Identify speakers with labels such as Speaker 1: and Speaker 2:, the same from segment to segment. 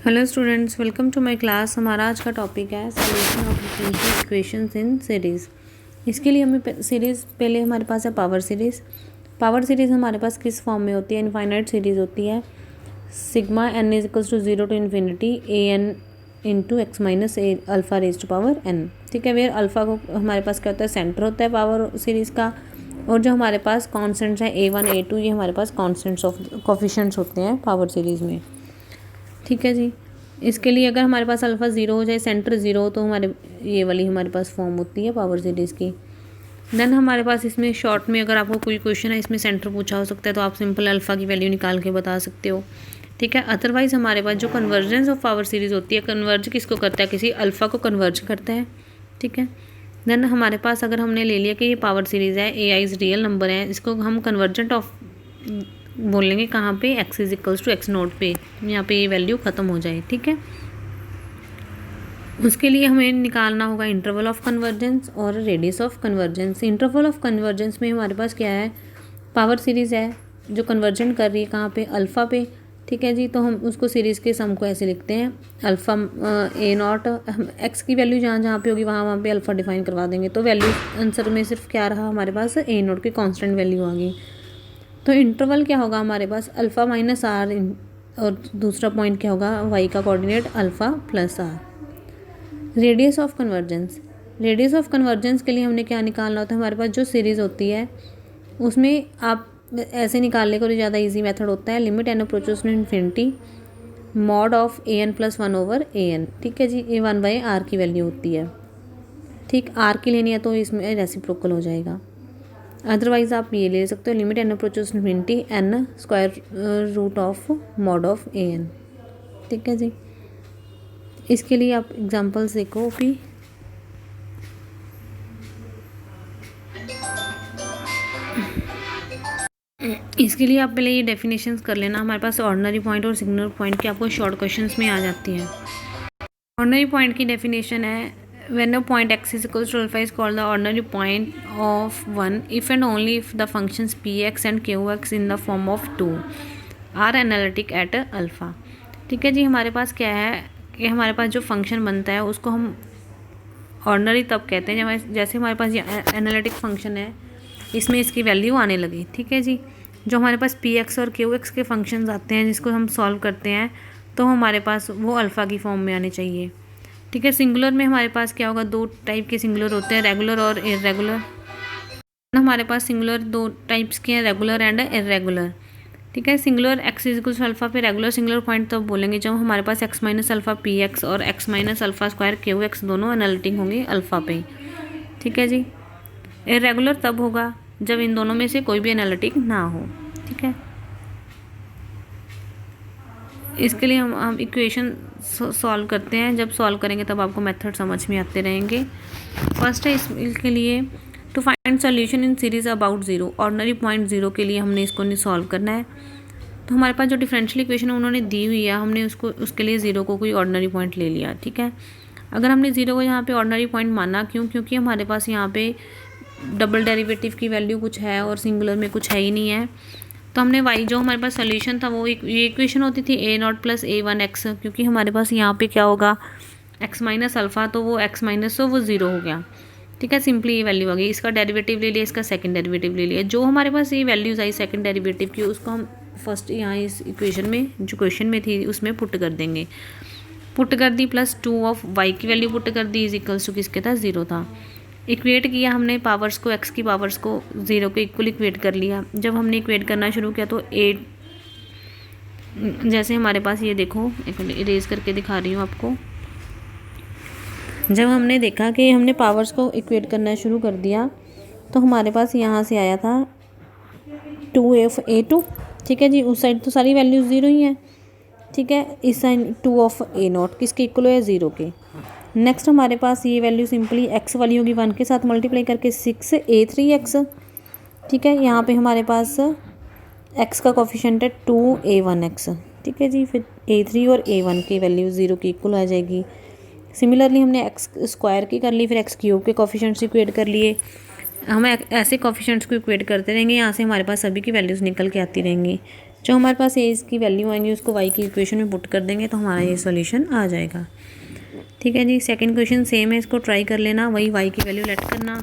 Speaker 1: Hello students, welcome to my class. हमारा आज का टॉपिक है solution of differential equations in series. इसके लिए हमें सीरीज़ पहले हमारे पास है पावर सीरीज़। पावर सीरीज़ हमारे पास किस फॉर्म में होती है? इनफाइनाइट सीरीज़ होती है। Sigma N is equals to 0 to infinity A N into X minus A alpha raise to power N. ठीक है, वेयर अल्फ़ा को हमारे पास क्या होता है? सेंटर होता है पावर सीरीज़ का। और जो हमारे पास कॉन्स्टेंट्स हैं A1 A2, ये हमारे पास कॉन्स्टेंट्स ऑफ कोफिशिएंट्स होते हैं पावर सीरीज़ में। ठीक है जी। इसके लिए अगर हमारे पास अल्फ़ा ज़ीरो हो जाए, सेंटर ज़ीरो हो, तो हमारे ये वाली हमारे पास फॉर्म होती है पावर सीरीज़ की। देन हमारे पास इसमें शॉर्ट में अगर आपको कोई क्वेश्चन है इसमें सेंटर पूछा हो सकता है तो आप सिंपल अल्फ़ा की वैल्यू निकाल के बता सकते हो। ठीक है, अदरवाइज़ हमारे पास जो कन्वर्जेंस ऑफ पावर सीरीज़ होती है, कन्वर्ज किसको करता है? किसी अल्फ़ा को कन्वर्ज करता है। ठीक है, देन हमारे पास अगर हमने ले लिया कि ये पावर सीरीज़ है, ए आई रियल नंबर है, इसको हम कन्वर्जेंट ऑफ बोलेंगे कहाँ पे? X is equals to X naught पे, यहाँ पे ये वैल्यू ख़त्म हो जाए। ठीक है, उसके लिए हमें निकालना होगा इंटरवल ऑफ कन्वर्जेंस और radius of convergence. Interval of convergence में हमारे पास क्या है? पावर सीरीज़ है जो कन्वर्जेंट कर रही है कहाँ पे? अल्फ़ा पे। ठीक है जी, तो हम उसको सीरीज़ के सम को ऐसे लिखते हैं, अल्फ़ा ए नॉट, हम एक्स की वैल्यू जहाँ जहाँ पे होगी वहाँ पे अल्फ़ा डिफाइन करवा देंगे। तो वैल्यू आंसर में सिर्फ क्या रहा हमारे पास? ए नॉट की कॉन्स्टेंट वैल्यू आ गई। तो इंटरवल क्या होगा हमारे पास? अल्फ़ा माइनस आर, और दूसरा पॉइंट क्या होगा? वाई का coordinate alpha plus R. Radius of convergence. Radius of convergence के लिए हमने क्या निकालना होता है? हमारे पास जो सीरीज़ होती है उसमें आप ऐसे निकालने को ज़्यादा इजी मेथड होता है, limit N approaches to infinity mod of A N plus 1 over A N. ठीक है जी, ए 1/r की वैल्यू होती है। ठीक, आर की लेनी है तो इसमें रेसिप्रोकल हो जाएगा। अदरवाइज़ आप ये ले सकते हो, limit N approaches to infinity N square root of mod of A N. ठीक है जी, इसके लिए आप एग्जांपल्स देखो भी। इसके लिए आप पहले ये डेफिनेशंस कर लेना। हमारे पास ऑर्डिनरी पॉइंट और सिग्नल पॉइंट की आपको शॉर्ट क्वेश्चंस में आ जाती है। ऑर्डिनरी पॉइंट की डेफिनेशन है, when a point X is equals to alpha is called the ordinary point of 1 if and only if the functions P X and Q X in the form of 2 are analytic at alpha. ठीक है जी, हमारे पास क्या है कि हमारे पास जो function बनता है उसको हम ऑर्डिनरी तब कहते हैं जब जैसे हमारे पास ये एनालिटिक फंक्शन है, इसमें इसकी वैल्यू आने लगी। ठीक है जी, जो हमारे पास पी एक्स और क्यू एक्स के फंक्शंस आते हैं जिसको हम सॉल्व करते हैं तो हमारे पास वो अल्फ़ा की फॉर्म में आने चाहिए। ठीक है, सिंगुलर में हमारे पास क्या होगा? दो टाइप के सिंगुलर होते हैं, रेगुलर और इरेगुलर। हमारे पास सिंगुलर दो टाइप्स के हैं, रेगुलर एंड इरेगुलर। ठीक है, singular x is equals to alpha पे रेगुलर सिंगुलर पॉइंट तब बोलेंगे जब हमारे पास x minus alpha p x और x minus alpha square q x दोनों एनालिटिक होंगे अल्फा पे। ठीक है जी, इरेगुलर तब होगा जब इन दोनों में से कोई भी एनालिटिक ना हो। ठीक है, इसके लिए हम इक्वेशन सॉल्व करते हैं। जब सॉल्व करेंगे तब आपको मेथड समझ में आते रहेंगे। फर्स्ट है इसके लिए to find solution in series about zero. Ordinary point zero के लिए हमने इसको नहीं सॉल्व करना है। तो हमारे पास जो डिफरेंशियल इक्वेशन उन्होंने दी हुई है, हमने उसको उसके लिए ज़ीरो को कोई ऑर्डिनरी पॉइंट ले लिया। ठीक है, अगर हमने ज़ीरो को यहाँ पे ऑर्डिनरी पॉइंट माना, क्योंकि हमारे पास यहाँ पे डबल डेरिवेटिव की वैल्यू कुछ है और सिंगुलर में कुछ है ही नहीं है, तो हमने वाई जो हमारे पास सोल्यूशन था वो ये इक्वेशन होती थी a naught plus a one x, क्योंकि हमारे पास यहाँ पे क्या होगा? एक्स माइनस अल्फ़ा, तो वो एक्स माइनस तो वो ज़ीरो हो गया। ठीक है, सिंपली ये वैल्यू आ गई। इसका डेरिवेटिव ले लिया, इसका सेकंड डेरिवेटिव ले लिया। जो हमारे पास ये वैल्यूज़ आई सेकंड डेरिवेटिव की, उसको हम फर्स्ट यहाँ इस इक्वेशन में जो क्वेश्चन में थी उसमें पुट कर देंगे। पुट कर दी, प्लस 2 ऑफ वाई की वैल्यू पुट कर दी, इज इक्वल्स टू किसके था? ज़ीरो था। इक्वेट किया हमने पावर्स को, एक्स की पावर्स को ज़ीरो के इक्वल इक्वेट कर लिया। जब हमने इक्वेट करना शुरू किया तो 8, जैसे हमारे पास ये देखो, एक इरेज करके दिखा रही हूँ आपको। जब हमने देखा कि हमने पावर्स को इक्वेट करना शुरू कर दिया तो हमारे पास यहाँ से आया था 2f(a2). ठीक है जी, उस साइड तो सारी वैल्यूज ज़ीरो ही हैं। ठीक है, इस साइड 2 ऑफ ए नॉट किसके इक्वल है? ज़ीरो के। नेक्स्ट हमारे पास ये वैल्यू सिंपली एक्स वाली होगी 1 के साथ मल्टीप्लाई करके 6a3x। ठीक है, यहाँ पे हमारे पास एक्स का कोफिशिएंट है 2a1x। ठीक है जी, फिर a3 और a1 की वैल्यू ज़ीरो की इक्वल आ जाएगी। सिमिलरली हमने एक्स स्क्वायर की कर ली, फिर एक्स क्यूब के कोफिशिएंट्स इक्वेट कर लिए। हम ऐसे कोफिशिएंट्स को इक्वेट करते रहेंगे, यहाँ से हमारे पास सभी की वैल्यूज़ निकल के आती रहेंगी। जो हमारे पास एज की वैल्यू आएंगी उसको वाई की इक्वेशन में पुट कर देंगे तो हमारा ये सोल्यूशन आ जाएगा। ठीक है जी। सेकंड क्वेश्चन सेम है, इसको ट्राई कर लेना, वही वाई की वैल्यू लेट करना,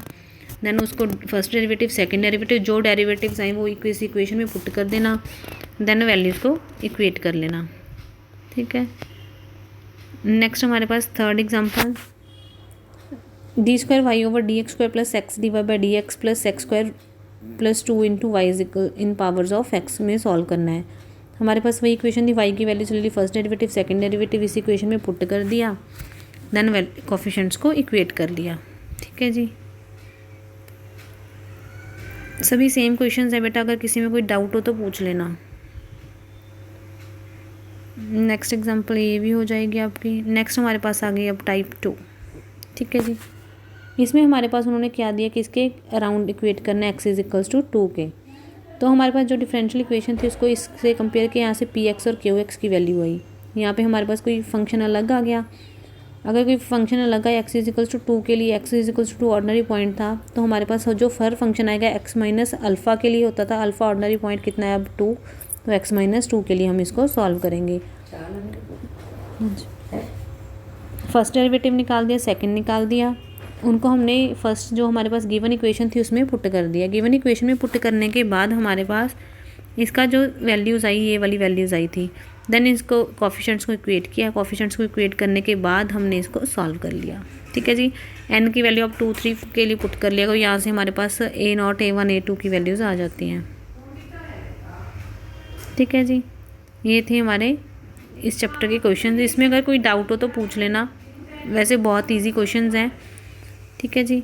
Speaker 1: देन उसको फर्स्ट डेरिवेटिव सेकंड डेरिवेटिव जो डेरिवेटिव्स आए वो इस इक्वेशन में पुट कर देना, देन वैल्यूज़ को इक्वेट कर लेना। ठीक है। नेक्स्ट हमारे पास third example, d square y over d x square plus x d y by d x plus x square plus 2 into y is equal in powers of x में solve करना है। हमारे पास वही इक्वेशन थी, Y की value चल रही first derivative second derivative इस इक्वेशन में पुट कर दिया, देन कोफिशिएंट्स को इक्वेट कर लिया। ठीक है जी। सभी सेम क्वेश्चंस है बेटा, अगर किसी में कोई डाउट हो तो पूछ लेना। नेक्स्ट एग्जांपल ये भी हो जाएगी आपकी। नेक्स्ट हमारे पास आ गई अब टाइप 2। ठीक है जी। इसमें हमारे पास उन्होंने क्या दिया कि इसके अराउंड इक्वेट करना है एक्स इज इक्वल्स टू 2 के। तो हमारे पास जो डिफरेंशियल इक्वेशन थी उसको इससे कंपेयर किया, यहाँ से पी एक्स और क्यू एक्स की वैल्यू आई, यहाँ पे हमारे पास कोई फंक्शन अलग आ गया। अगर कोई फंक्शन अलग आया एक्स इज इक्वल्स टू 2 के लिए, X is equals to ordinary point था, तो हमारे पास जो हर फंक्शन आएगा एक्स माइनस अल्फ़ा के लिए होता था, अल्फ़ा ऑर्डिनरी पॉइंट कितना है अब 2, तो एक्स माइनस 2 के लिए हम इसको सॉल्व करेंगे। फर्स्ट डेरिवेटिव निकाल दिया, सेकंड निकाल दिया, उनको हमने फर्स्ट जो हमारे पास गिवन इक्वेशन थी उसमें पुट कर दिया। गिवन इक्वेशन में पुट करने के बाद हमारे पास इसका जो वैल्यूज़ आई ये वाली वैल्यूज़ आई थी, देन इसको कोफिशिएंट्स को इक्वेट किया, कोफिशिएंट्स को इक्वेट करने के बाद हमने इसको सॉल्व कर लिया। ठीक है जी। एन की वैल्यू अब 2, 3 के लिए पुट कर लिया, तो यहाँ से हमारे पास A0, A1, A2 की वैल्यूज़ आ जाती हैं। ठीक है जी। ये थे हमारे इस चैप्टर के क्वेश्चन। इसमें अगर कोई डाउट हो तो पूछ लेना, वैसे बहुत ईजी क्वेश्चंस हैं। ठीक है जी।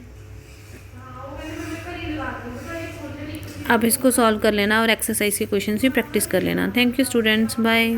Speaker 1: आप इसको सॉल्व कर लेना और एक्सरसाइज के क्वेश्चंस भी प्रैक्टिस कर लेना। Thank you students, bye.